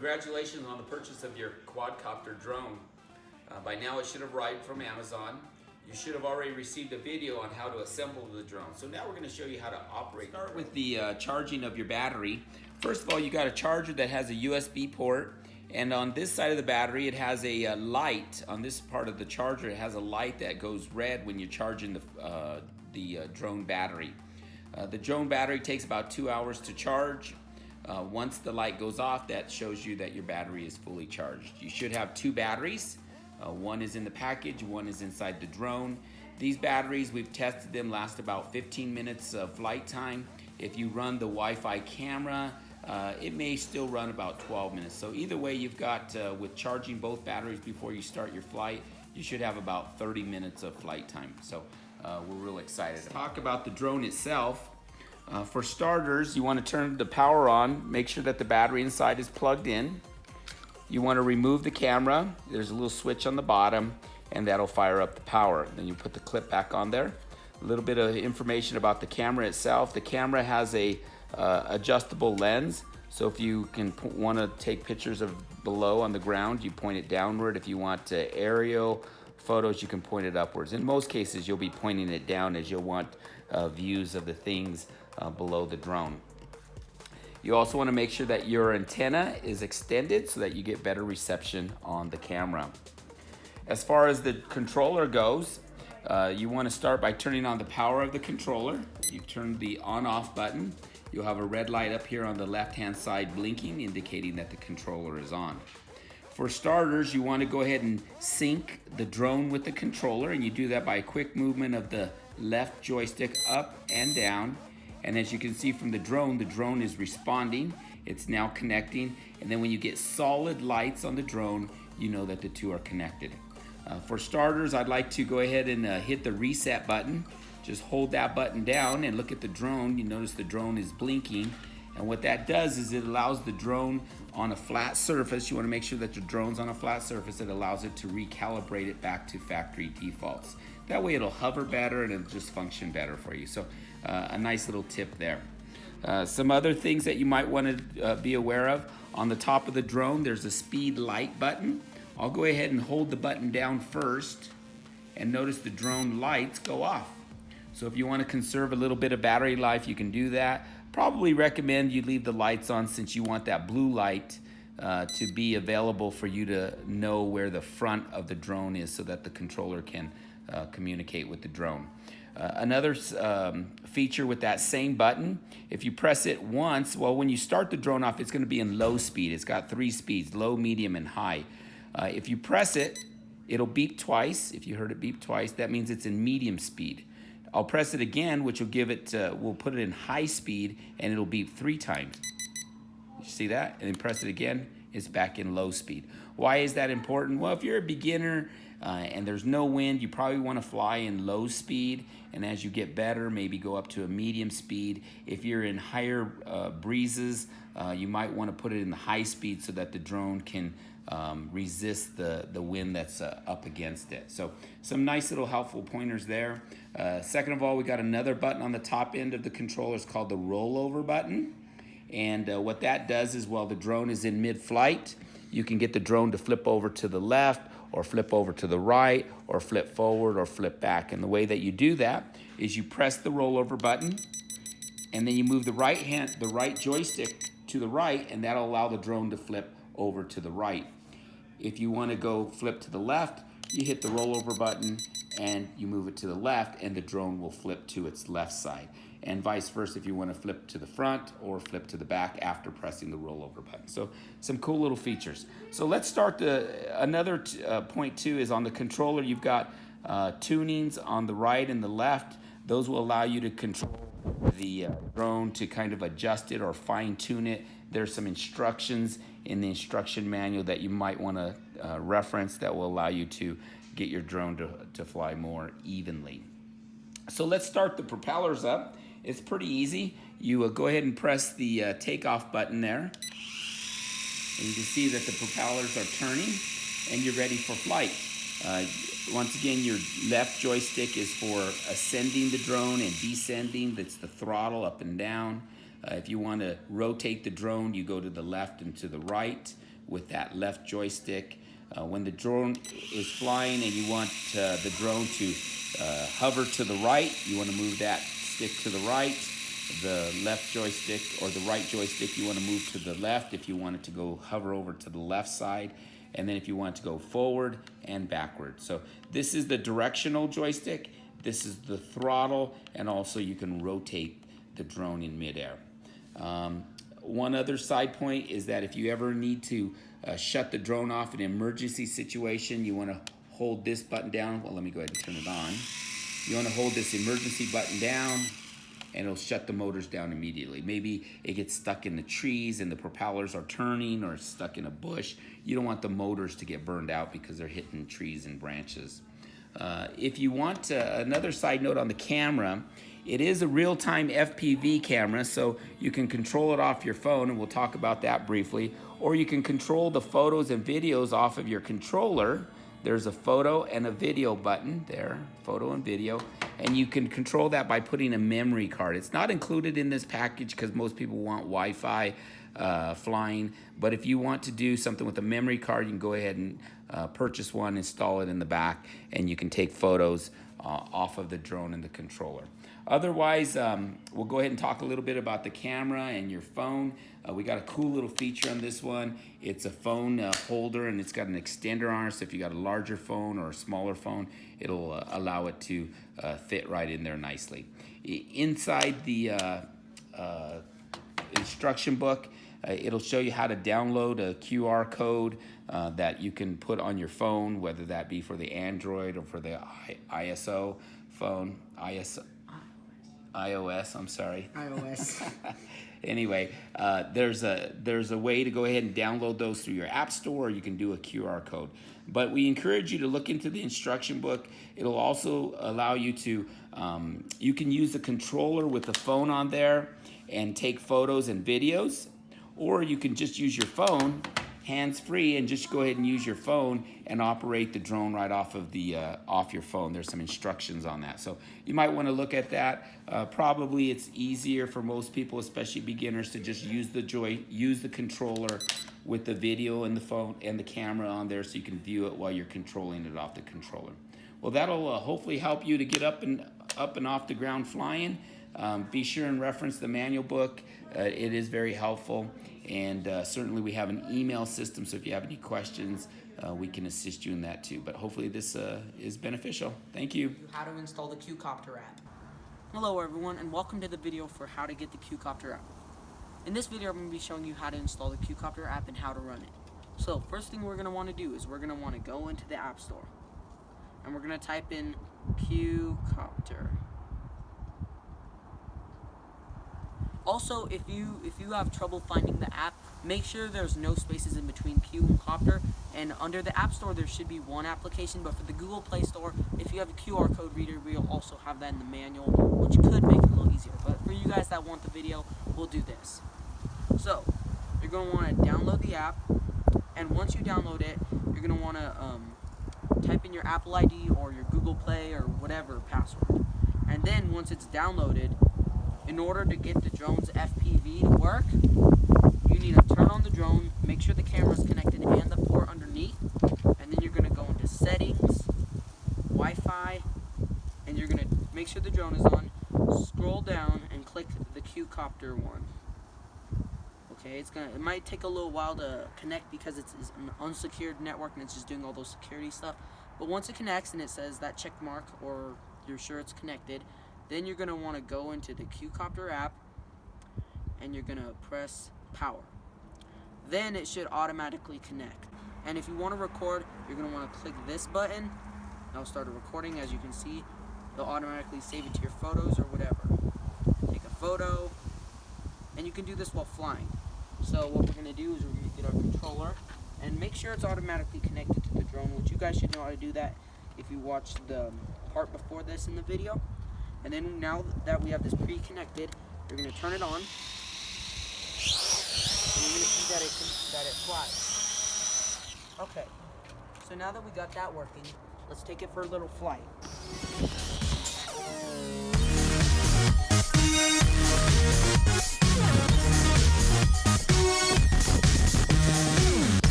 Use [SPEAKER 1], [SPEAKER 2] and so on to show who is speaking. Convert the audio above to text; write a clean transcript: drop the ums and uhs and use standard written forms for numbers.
[SPEAKER 1] Congratulations on the purchase of your quadcopter drone. By now it should have arrived from Amazon. You should have already received a video on how to assemble the drone. So now we're going to show you how to operate. Start with the charging of your battery. First of all, you got a charger that has a USB port, and on this side of the battery it has a light. On this part of the charger it has a light that goes red when you're charging the drone battery. The drone battery takes about 2 hours to charge. Once the light goes off, that shows you that your battery is fully charged. You should have two batteries. One is in the package, one is inside the drone. These batteries, we've tested them, last about 15 minutes of flight time. If you run the Wi-Fi camera, it may still run about 12 minutes. So either way, you've got, with charging both batteries before you start your flight, you should have about 30 minutes of flight time. So we're real excited. Let's talk about the drone itself. For starters, you want to turn the power on, make sure that the battery inside is plugged in. You want to remove the camera. There's a little switch on the bottom, and that'll fire up the power. Then you put the clip back on there. A little bit of information about the camera itself. The camera has a adjustable lens, so if you want to take pictures of below on the ground, you point it downward. If you want aerial photos, you can point it upwards. In most cases, you'll be pointing it down as you'll want views of the things below the drone. You also want to make sure that your antenna is extended so that you get better reception on the camera. As far as the controller goes, you want to start by turning on the power of the controller. You turn the on-off button. You'll have a red light up here on the left-hand side blinking, indicating that the controller is on. For starters, you want to go ahead and sync the drone with the controller, and you do that by a quick movement of the left joystick up and down. And as you can see from the drone is responding. It's now connecting. And then when you get solid lights on the drone, you know that the two are connected. For starters, I'd like to go ahead and hit the reset button. Just hold that button down and look at the drone. You notice the drone is blinking. And what that does is it allows the drone on a flat surface. You want to make sure that your drone's on a flat surface. It allows it to recalibrate it back to factory defaults. That way it'll hover better and it'll just function better for you. So a nice little tip there. Some other things that you might want to be aware of. On the top of the drone, there's a speed light button. I'll go ahead and hold the button down first, and notice the drone lights go off. So if you want to conserve a little bit of battery life, you can do that. Probably recommend you leave the lights on, since you want that blue light to be available for you to know where the front of the drone is, so that the controller can communicate with the drone. Another feature with that same button, if you press it once, well, when you start the drone off, it's going to be in low speed. It's got 3 speeds, low, medium, and high. If you press it, it'll beep twice. If you heard it beep twice, that means it's in medium speed. I'll press it again, which will give it, we'll put it in high speed, and it'll beep 3 times. You see that? And then press it again, it's back in low speed. Why is that important? Well, if you're a beginner and there's no wind, you probably want to fly in low speed, and as you get better, maybe go up to a medium speed. If you're in higher breezes, you might want to put it in the high speed so that the drone can resist the wind that's up against it. So some nice little helpful pointers there. Second of all, we got another button on the top end of the controller. It's called the rollover button. And what that does is, while the drone is in mid-flight, you can get the drone to flip over to the left, or flip over to the right, or flip forward, or flip back. And the way that you do that is you press the rollover button, and then you move the right joystick to the right, and that'll allow the drone to flip over to the right. If you want to go flip to the left, you hit the rollover button and you move it to the left, and the drone will flip to its left side. And vice versa if you want to flip to the front or flip to the back after pressing the rollover button. So some cool little features. So let's start another point too is on the controller. You've got tunings on the right and the left. Those will allow you to control the drone to kind of adjust it or fine tune it. There's some instructions in the instruction manual that you might want to reference that will allow you to get your drone to fly more evenly. So let's start the propellers up. It's pretty easy. You go ahead and press the takeoff button there. And you can see that the propellers are turning and you're ready for flight. Once again, your left joystick is for ascending the drone, and descending, that's the throttle up and down. If you want to rotate the drone, you go to the left and to the right. with that left joystick. When the drone is flying and you want the drone to hover to the right, you want to move that stick to the right. The left joystick or the right joystick, you want to move to the left if you want it to go hover over to the left side. And then if you want it to go forward and backward. So this is the directional joystick. This is the throttle, and also you can rotate the drone in midair. One other side point is that if you ever need to shut the drone off in an emergency situation, you want to hold this button down. Well, let me go ahead and turn it on. You want to hold this emergency button down, and it'll shut the motors down immediately. Maybe it gets stuck in the trees and the propellers are turning, or stuck in a bush. You don't want the motors to get burned out because they're hitting trees and branches. If you want another side note on the camera, it is a real-time FPV camera, so you can control it off your phone, and we'll talk about that briefly. Or you can control the photos and videos off of your controller. There's a photo and a video button there, photo and video, and you can control that by putting a memory card. It's not included in this package because most people want Wi-Fi flying, but if you want to do something with a memory card, you can go ahead and purchase one, install it in the back, and you can take photos off of the drone and the controller. Otherwise, we'll go ahead and talk a little bit about the camera and your phone. We got a cool little feature on this one. It's a phone holder, and it's got an extender on it, so if you got a larger phone or a smaller phone, it'll allow it to fit right in there nicely. Inside the instruction book, it'll show you how to download a QR code that you can put on your phone, whether that be for the Android or for the iOS. Anyway, there's a way to go ahead and download those through your app store, or you can do a QR code. But we encourage you to look into the instruction book. It'll also allow you to, you can use the controller with the phone on there and take photos and videos, or you can just use your phone hands-free and just go ahead and use your phone and operate the drone right off of the off your phone. There's some instructions on that, so you might want to look at that. Probably it's easier for most people, especially beginners, to just use the controller with the video and the phone and the camera on there, so you can view it while you're controlling it off the controller. Well, that'll hopefully help you to get up and off the ground flying. Be sure and reference the manual book. It is very helpful. And certainly we have an email system, so if you have any questions, we can assist you in that too. But hopefully this is beneficial. Thank you.
[SPEAKER 2] How to install the QCopter app. Hello everyone, and welcome to the video for how to get the QCopter app. In this video, I'm going to be showing you how to install the QCopter app and how to run it. So first thing we're going to want to do is we're going to want to go into the App Store, and we're going to type in QCopter. Also, if you have trouble finding the app, make sure there's no spaces in between Q and Copter. And under the App Store, there should be one application, but for the Google Play Store, if you have a QR code reader, we'll also have that in the manual, which could make it a little easier. But for you guys that want the video, we'll do this. So, you're going to want to download the app, and once you download it, you're going to want to type in your Apple ID or your Google Play or whatever password. And then once it's downloaded, in order to get the drone's FPV to work, you need to turn on the drone, make sure the camera's connected and the port underneath, and then you're going to go into Settings, Wi-Fi, and you're going to make sure the drone is on, scroll down, and click the QCopter one. Okay, it might take a little while to connect because it's an unsecured network and it's just doing all those security stuff. But once it connects and it says that check mark, or you're sure it's connected, then you're going to want to go into the QCopter app and you're going to press power. Then it should automatically connect. And if you want to record, you're going to want to click this button. That'll start a recording. As you can see, it'll automatically save it to your photos or whatever. Take a photo, and you can do this while flying. So what we're going to do is we're going to get our controller and make sure it's automatically connected to the drone, which you guys should know how to do that if you watched the part before this in the video. And then now that we have this pre-connected, you're going to turn it on, and you're going to see that it flies. Okay, so now that we got that working, let's take it for a little flight.